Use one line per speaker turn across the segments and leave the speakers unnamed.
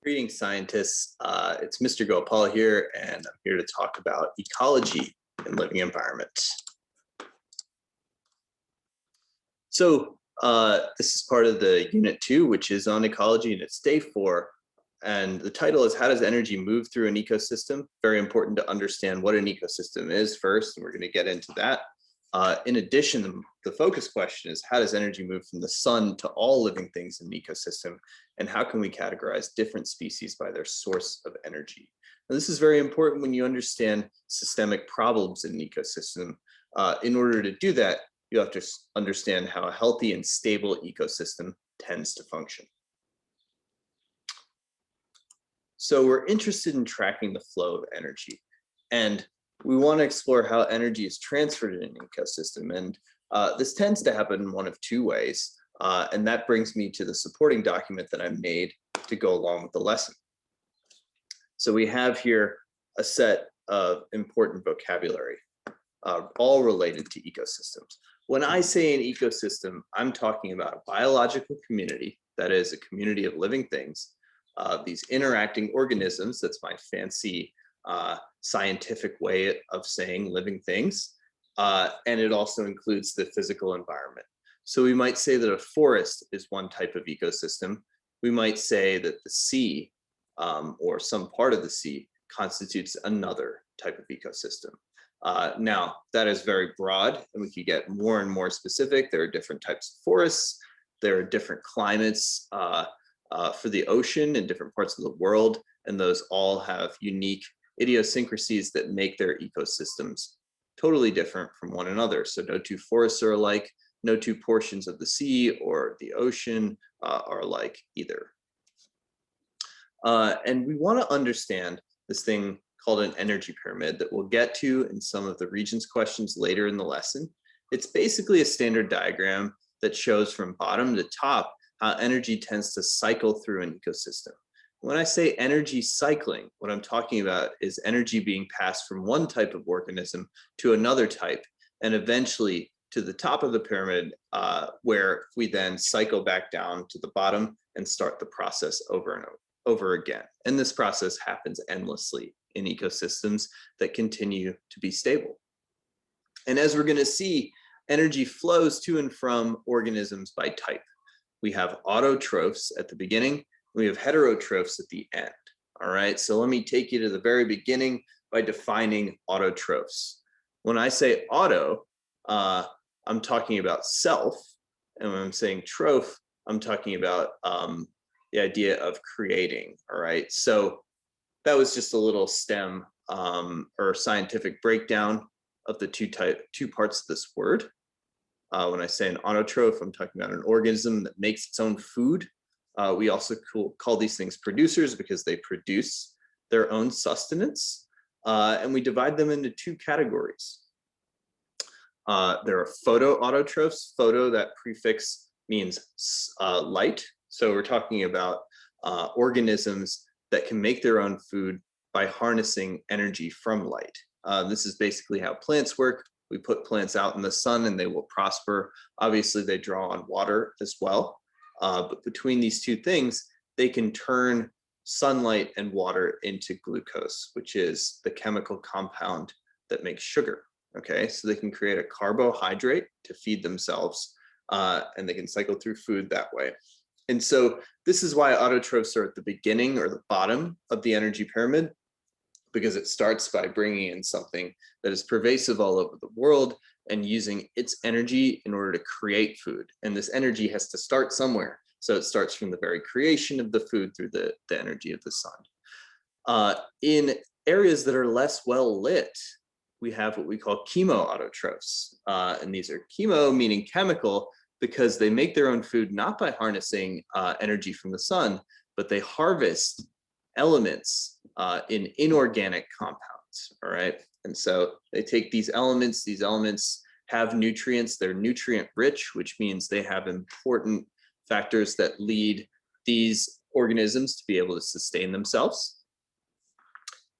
Greetings, scientists. It's Mr. Gopal here, and I'm here to talk about ecology in living environments. So this is part of the Unit 2, which is on ecology, and it's day 4. And the title is How Does Energy Move Through an Ecosystem? Very important to understand what an ecosystem is first, and we're going to get into that. In addition, the focus question is how does energy move from the sun to all living things in an ecosystem, and how can we categorize different species by their source of energy? Now, this is very important when you understand systemic problems in an ecosystem. In order to do that, you have to understand how a healthy and stable ecosystem tends to function. So we're interested in tracking the flow of energy, and we want to explore how energy is transferred in an ecosystem. And this tends to happen in one of two ways. And that brings me to the supporting document that I made to go along with the lesson. So we have here a set of important vocabulary, all related to ecosystems. When I say an ecosystem, I'm talking about a biological community, that is a community of living things, these interacting organisms, that's my fancy scientific way of saying living things, and it also includes the physical environment. So we might say that a forest is one type of ecosystem. We might say that the sea or some part of the sea constitutes another type of ecosystem. Now, that is very broad, and we could get more and more specific. There are different types of forests. There are different climates for the ocean in different parts of the world, and those all have unique idiosyncrasies that make their ecosystems totally different from one another. So no two forests are alike, no two portions of the sea or the ocean are alike either. And we want to understand this thing called an energy pyramid that we'll get to in some of the Regents questions later in the lesson. It's basically a standard diagram that shows from bottom to top how energy tends to cycle through an ecosystem. When I say energy cycling, what I'm talking about is energy being passed from one type of organism to another type, and eventually to the top of the pyramid, where we then cycle back down to the bottom and start the process over and over again. And this process happens endlessly in ecosystems that continue to be stable. And as we're going to see, energy flows to and from organisms by type. We have autotrophs at the beginning. We have heterotrophs at the end. All right, so let me take you to the very beginning by defining autotrophs. When I say auto, I'm talking about self. And when I'm saying troph, I'm talking about the idea of creating. All right, so that was just a little STEM or scientific breakdown of the two parts of this word. When I say an autotroph, I'm talking about an organism that makes its own food. We also call these things producers because they produce their own sustenance. And we divide them into two categories. There are photoautotrophs. Photo, that prefix means light. So we're talking about organisms that can make their own food by harnessing energy from light. This is basically how plants work. We put plants out in the sun and they will prosper. Obviously, they draw on water as well. But between these two things, they can turn sunlight and water into glucose, which is the chemical compound that makes sugar. Okay, so they can create a carbohydrate to feed themselves, and they can cycle through food that way. And so this is why autotrophs are at the beginning or the bottom of the energy pyramid, because it starts by bringing in something that is pervasive all over the world and using its energy in order to create food. And this energy has to start somewhere. So it starts from the very creation of the food through the energy of the sun. In areas that are less well lit, we have what we call chemoautotrophs. And these are chemo, meaning chemical, because they make their own food not by harnessing energy from the sun, but they harvest elements in inorganic compounds, all right? And so they take these elements have nutrients, they're nutrient rich, which means they have important factors that lead these organisms to be able to sustain themselves.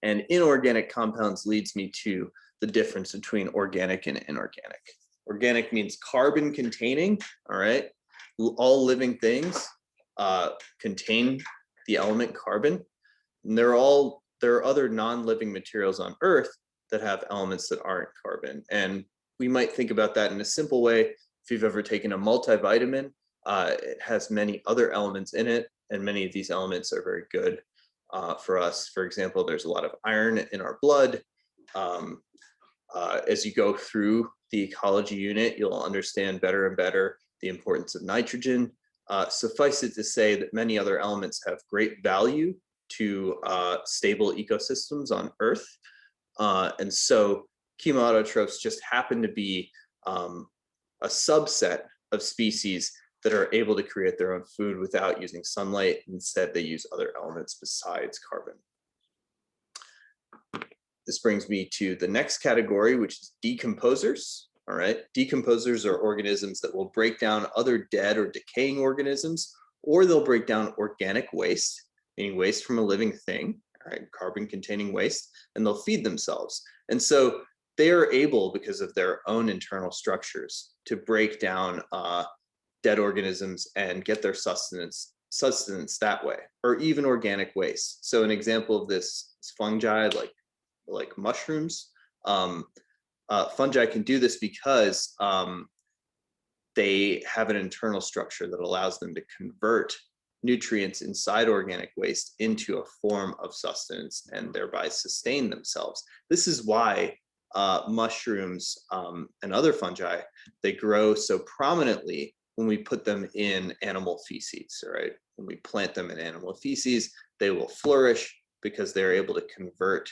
And inorganic compounds leads me to the difference between organic and inorganic. Organic means carbon containing, all right? All living things contain the element carbon. And there are other non-living materials on Earth that have elements that aren't carbon. And we might think about that in a simple way. If you've ever taken a multivitamin, it has many other elements in it, and many of these elements are very good for us. For example, there's a lot of iron in our blood. As you go through the ecology unit, you'll understand better and better the importance of nitrogen. Suffice it to say that many other elements have great value to stable ecosystems on Earth. And so Chemoautotrophs just happen to be a subset of species that are able to create their own food without using sunlight. Instead, they use other elements besides carbon. This brings me to the next category, which is decomposers. All right, decomposers are organisms that will break down other dead or decaying organisms, or they'll break down organic waste, meaning waste from a living thing, all right, carbon-containing waste, and they'll feed themselves. And so they are able, because of their own internal structures, to break down dead organisms and get their sustenance that way, or even organic waste. So an example of this is fungi, like mushrooms. Fungi can do this because they have an internal structure that allows them to convert nutrients inside organic waste into a form of sustenance and thereby sustain themselves. This is why mushrooms and other fungi, they grow so prominently when we put them in animal feces, right? When we plant them in animal feces, they will flourish because they're able to convert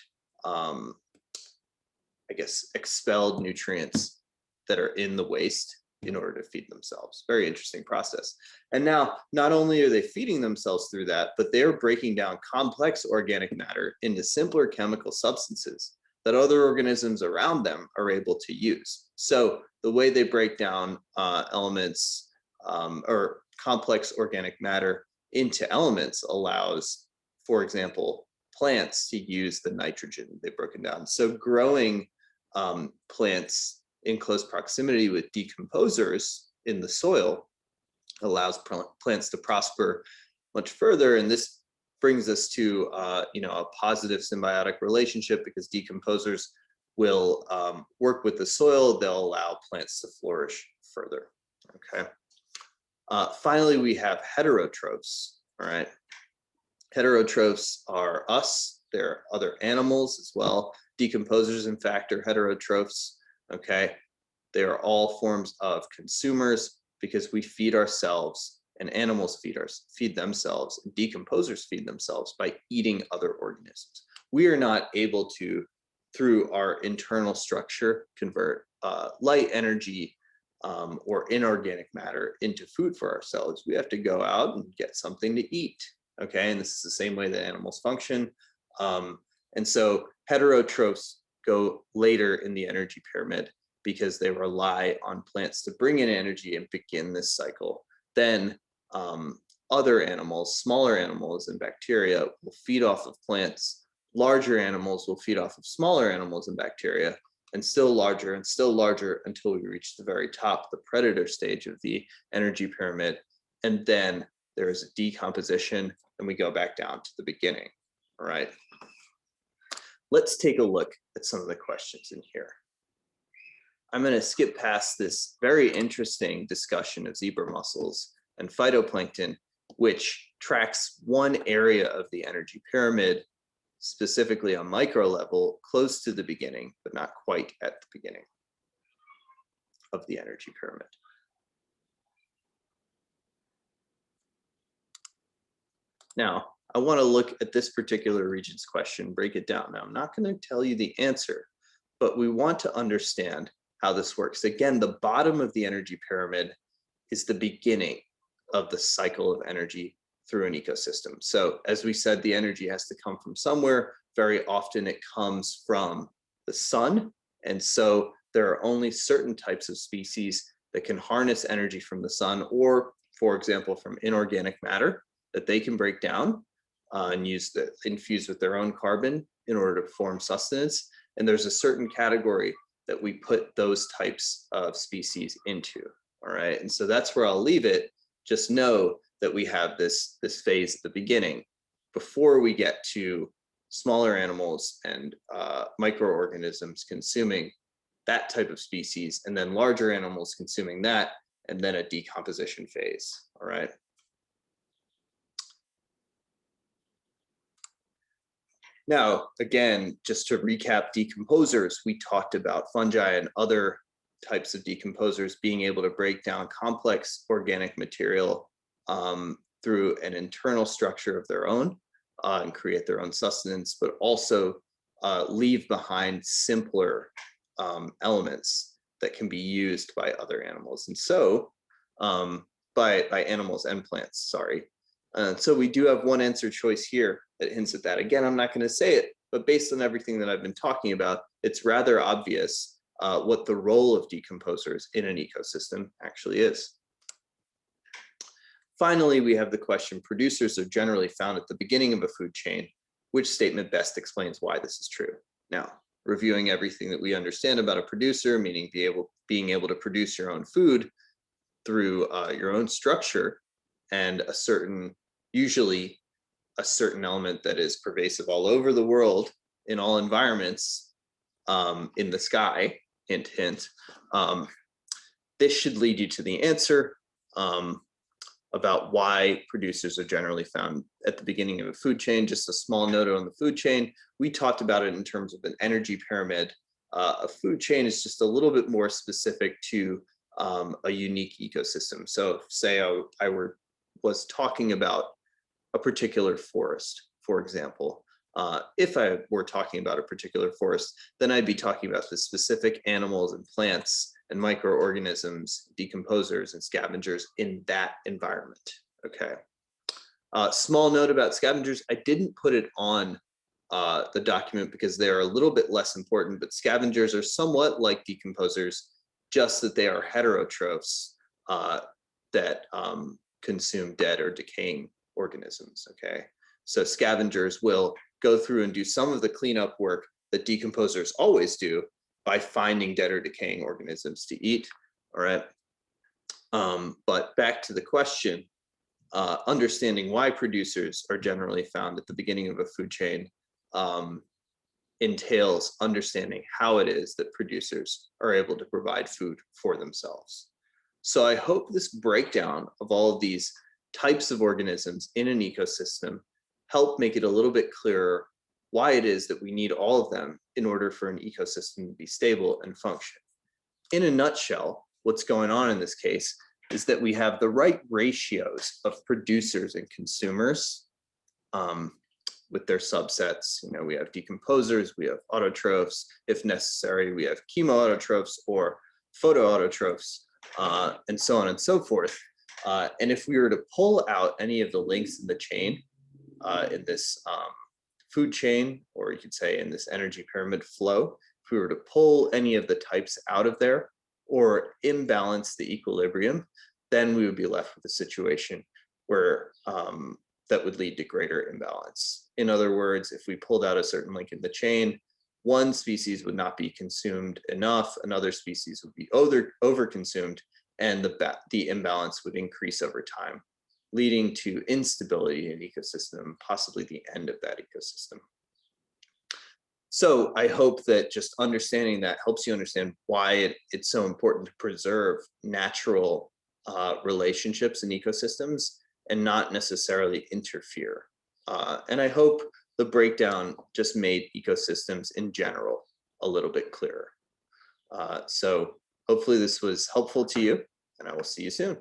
expelled nutrients that are in the waste in order to feed themselves. Very interesting process. And now, not only are they feeding themselves through that, but they're breaking down complex organic matter into simpler chemical substances that other organisms around them are able to use. So the way they break down elements or complex organic matter into elements allows, for example, plants to use the nitrogen they've broken down. So growing plants in close proximity with decomposers in the soil allows plants to prosper much further. And this brings us to a positive symbiotic relationship, because decomposers will work with the soil. They'll allow plants to flourish further. Okay. Finally, we have heterotrophs. All right. Heterotrophs are us. There are other animals as well. Decomposers, in fact, are heterotrophs. Okay. They are all forms of consumers, because we feed ourselves and animals feed themselves. And decomposers feed themselves by eating other organisms. We are not able to, through our internal structure, convert light energy or inorganic matter into food for ourselves. We have to go out and get something to eat. Okay, and this is the same way that animals function. And so heterotrophs go later in the energy pyramid because they rely on plants to bring in energy and begin this cycle. Then other animals, smaller animals and bacteria, will feed off of plants. Larger animals will feed off of smaller animals and bacteria, and still larger until we reach the very top, the predator stage of the energy pyramid. And then there is a decomposition, and we go back down to the beginning. All right. Let's take a look at some of the questions in here. I'm going to skip past this very interesting discussion of zebra mussels and phytoplankton, which tracks one area of the energy pyramid, specifically on micro level, close to the beginning, but not quite at the beginning of the energy pyramid. Now, I want to look at this particular Regents question, break it down. Now, I'm not going to tell you the answer, but we want to understand how this works. Again, the bottom of the energy pyramid is the beginning of the cycle of energy through an ecosystem. So as we said, the energy has to come from somewhere. Very often it comes from the sun. And so there are only certain types of species that can harness energy from the sun, or, for example, from inorganic matter that they can break down and infuse with their own carbon in order to form sustenance. And there's a certain category that we put those types of species into. All right. And so that's where I'll leave it. Just know that we have this phase at the beginning. before we get to smaller animals and microorganisms consuming that type of species, and then larger animals consuming that, and then a decomposition phase, all right? Now, again, just to recap decomposers, we talked about fungi and other types of decomposers being able to break down complex organic material through an internal structure of their own and create their own sustenance, but also leave behind simpler elements that can be used by other animals. And so, by animals and plants, sorry. So we do have one answer choice here that hints at that. Again, I'm not going to say it, but based on everything that I've been talking about, it's rather obvious what the role of decomposers in an ecosystem actually is. Finally, we have the question, producers are generally found at the beginning of a food chain. Which statement best explains why this is true? Now, reviewing everything that we understand about a producer, meaning being able to produce your own food through your own structure and usually a certain element that is pervasive all over the world in all environments, in the sky, hint, hint. This should lead you to the answer about why producers are generally found at the beginning of a food chain. Just a small note on the food chain. We talked about it in terms of an energy pyramid. A food chain is just a little bit more specific to a unique ecosystem. So say I was talking about a particular forest, for example. If I were talking about a particular forest, then I'd be talking about the specific animals and plants and microorganisms, decomposers and scavengers in that environment, okay? Small note about scavengers, I didn't put it on the document because they are a little bit less important, but scavengers are somewhat like decomposers, just that they are heterotrophs that consume dead or decaying organisms, okay? So scavengers will go through and do some of the cleanup work that decomposers always do by finding dead or decaying organisms to eat, all right? But back to the question, understanding why producers are generally found at the beginning of a food chain entails understanding how it is that producers are able to provide food for themselves. So I hope this breakdown of all of these types of organisms in an ecosystem help make it a little bit clearer why it is that we need all of them in order for an ecosystem to be stable and function. In a nutshell, what's going on in this case is that we have the right ratios of producers and consumers with their subsets. You know, we have decomposers, we have autotrophs, if necessary, we have chemoautotrophs or photoautotrophs, and so on and so forth. And if we were to pull out any of the links in the chain, in this food chain, or you could say in this energy pyramid flow, if we were to pull any of the types out of there or imbalance the equilibrium, then we would be left with a situation where that would lead to greater imbalance. In other words, if we pulled out a certain link in the chain, one species would not be consumed enough, another species would be overconsumed, and the imbalance would increase over time, leading to instability in an ecosystem, possibly the end of that ecosystem. So I hope that just understanding that helps you understand why it's so important to preserve natural relationships in ecosystems and not necessarily interfere. And I hope the breakdown just made ecosystems in general a little bit clearer. So hopefully this was helpful to you, and I will see you soon.